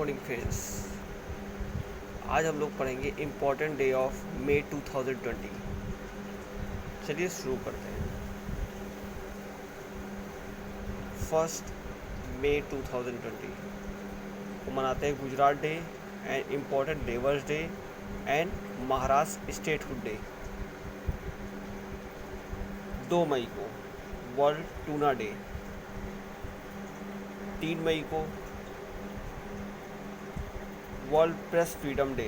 Morning friends. आज हम लोग पढ़ेंगे इम्पॉर्टेंट डे ऑफ मई 2020। चलिए शुरू करते हैं। 1 मई 2020 को मनाते हैं Gujarat day and important labours day and Maharashtra statehood day. 2 मई को वर्ल्ड टूना डे। 3 मई को world press freedom day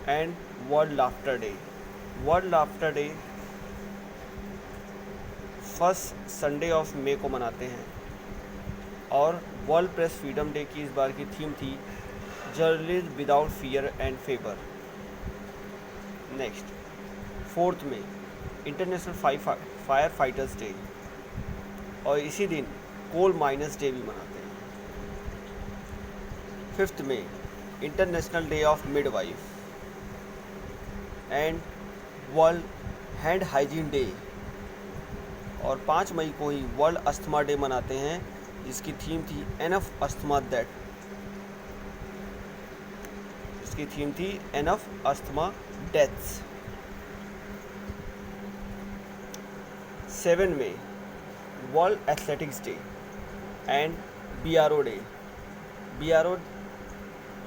and world laughter day. World laughter day first Sunday of मई को मनाते हैं और वर्ल्ड प्रेस फ्रीडम डे की इस बार की थीम थी journalism without fear and favour. Next 4 मई इंटरनेशनल फायर फाइटर्स डे और इसी दिन कोल माइनर्स डे भी मनाते हैं। 5 मई international day of midwife and world hand hygiene day और 5 मई को ही वर्ल्ड अस्थमा डे मनाते हैं जिसकी थीम थी एनफ अस्थमा दैट। इसकी थीम थी एनफ अस्थमा डेथ्स। 7 मई world athletics day and BRO day. BRO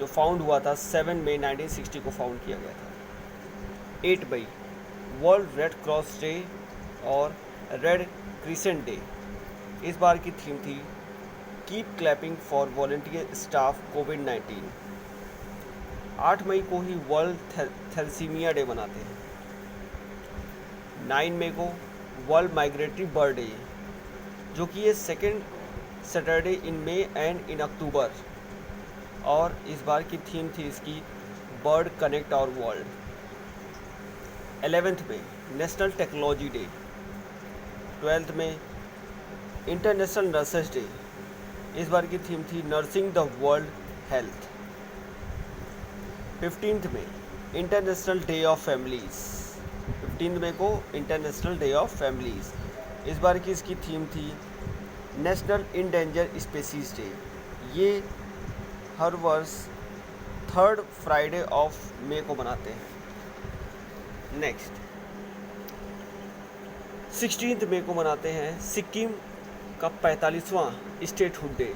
जो फाउंड हुआ था 7 मई 1960 को फाउंड किया गया था। 8 मई वर्ल्ड रेड क्रॉस डे और रेड क्रिसेंट डे। इस बार की थीम थी keep clapping for volunteer staff कोविड-19। 8 मई को ही वर्ल्ड थैलेसीमिया डे मनाते हैं। 9 मई को वर्ल्ड माइग्रेटरी बर्ड डे जो कि ये second Saturday in May and in October और इस बार की थीम थी इसकी bird connect our world. 11th में नेशनल टेक्नोलॉजी डे। 12th में इंटरनेशनल नर्सेस डे। इस बार की थीम थी nursing the world health. 15th में इंटरनेशनल डे ऑफ फैमिलीज़। 15 मई को इंटरनेशनल डे ऑफ फैमिलीज़। इस बार की इसकी थीम थी नेशनल इंडेंजर स्पीसीज डे। ये हर वर्ष 3rd फ्राइडे ऑफ मई को मनाते हैं। नेक्स्ट 16th मई को मनाते हैं सिक्किम का 45वां स्टेटहुड डे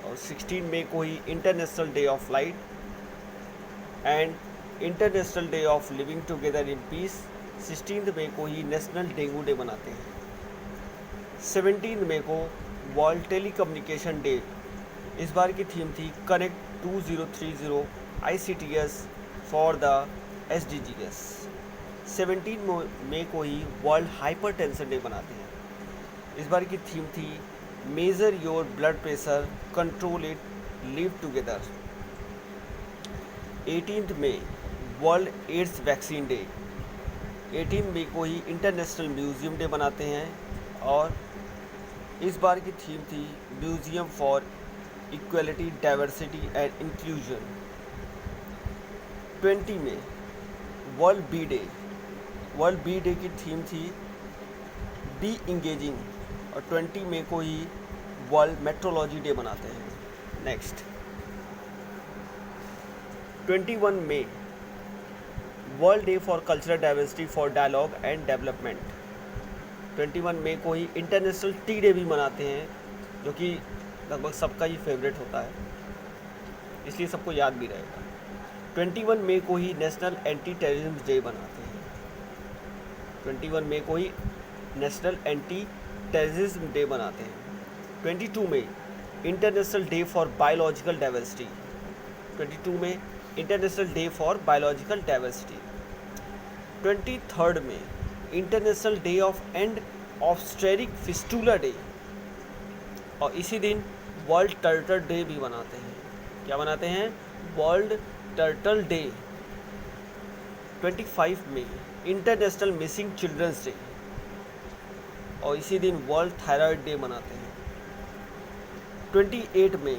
और 16 मई को ही international day of light and international day of living together in peace. 16 मई को ही नेशनल डेंगू डे मनाते हैं। 17 मई को वर्ल्ड टेलीकम्युनिकेशन डे। इस बार की थीम थी connect 2030 ICTS for the SDGs। 17 मई को ही वर्ल्ड हाइपरटेंशन डे मनाते हैं। इस बार की थीम थी measure your blood pressure, control it, live together. 18 मई वर्ल्ड एड्स वैक्सीन डे। 18 मई को ही इंटरनेशनल म्यूज़ियम डे मनाते हैं और इस बार की थीम थी museum for equality, diversity and inclusion. 20 में world bee day. World bee day की थीम थी बी इंगेजिंग और 20 मई को ही वर्ल्ड मेट्रोलॉजी डे मनाते हैं। नेक्स्ट 21 मई world day for cultural diversity for dialogue and development. 21 मई को ही इंटरनेशनल टी डे भी मनाते हैं जो कि लगभग सबका ही फेवरेट होता है इसलिए सबको याद भी रहेगा। 21 मई को ही नेशनल एंटी टेररिज्म डे मनाते हैं। 21 मई को ही नेशनल एंटी टेररिज्म डे मनाते हैं। 22 मई international day for biological diversity. 22 में international day for biological diversity. 23rd में international day of and obstetric fistula day और इसी दिन वर्ल्ड टर्टल डे भी मनाते हैं। क्या मनाते हैं? World turtle day. 25 में इंटरनेशनल मिसिंग चिल्ड्रंस डे और इसी दिन वर्ल्ड थायराइड डे मनाते हैं। 28 में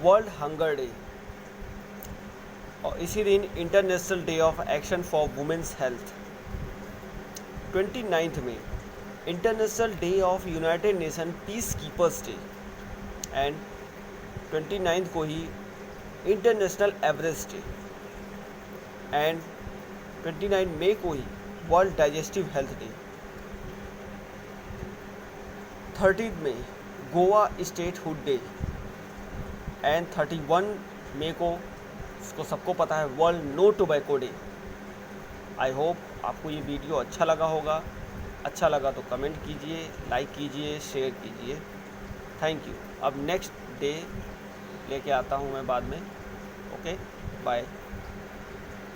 वर्ल्ड हंगर डे और इसी दिन international day of action for women's health. 29 में international day of United Nation peace keepers day and 29 को ही इंटरनेशनल एवरेस्ट डे, एंड 29 मई को ही वर्ल्ड डाइजेस्टिव हेल्थ डे। 30 मई गोवा स्टेटहुड डे, एंड 31 मई को, इसको सबको पता है, world no tobacco day. I hope आपको ये वीडियो अच्छा लगा होगा। अच्छा लगा तो कमेंट कीजिए, लाइक कीजिए, शेयर कीजिए। Thank you. अब नेक्स्ट डे लेके आता हूँ मैं बाद में। Okay, bye.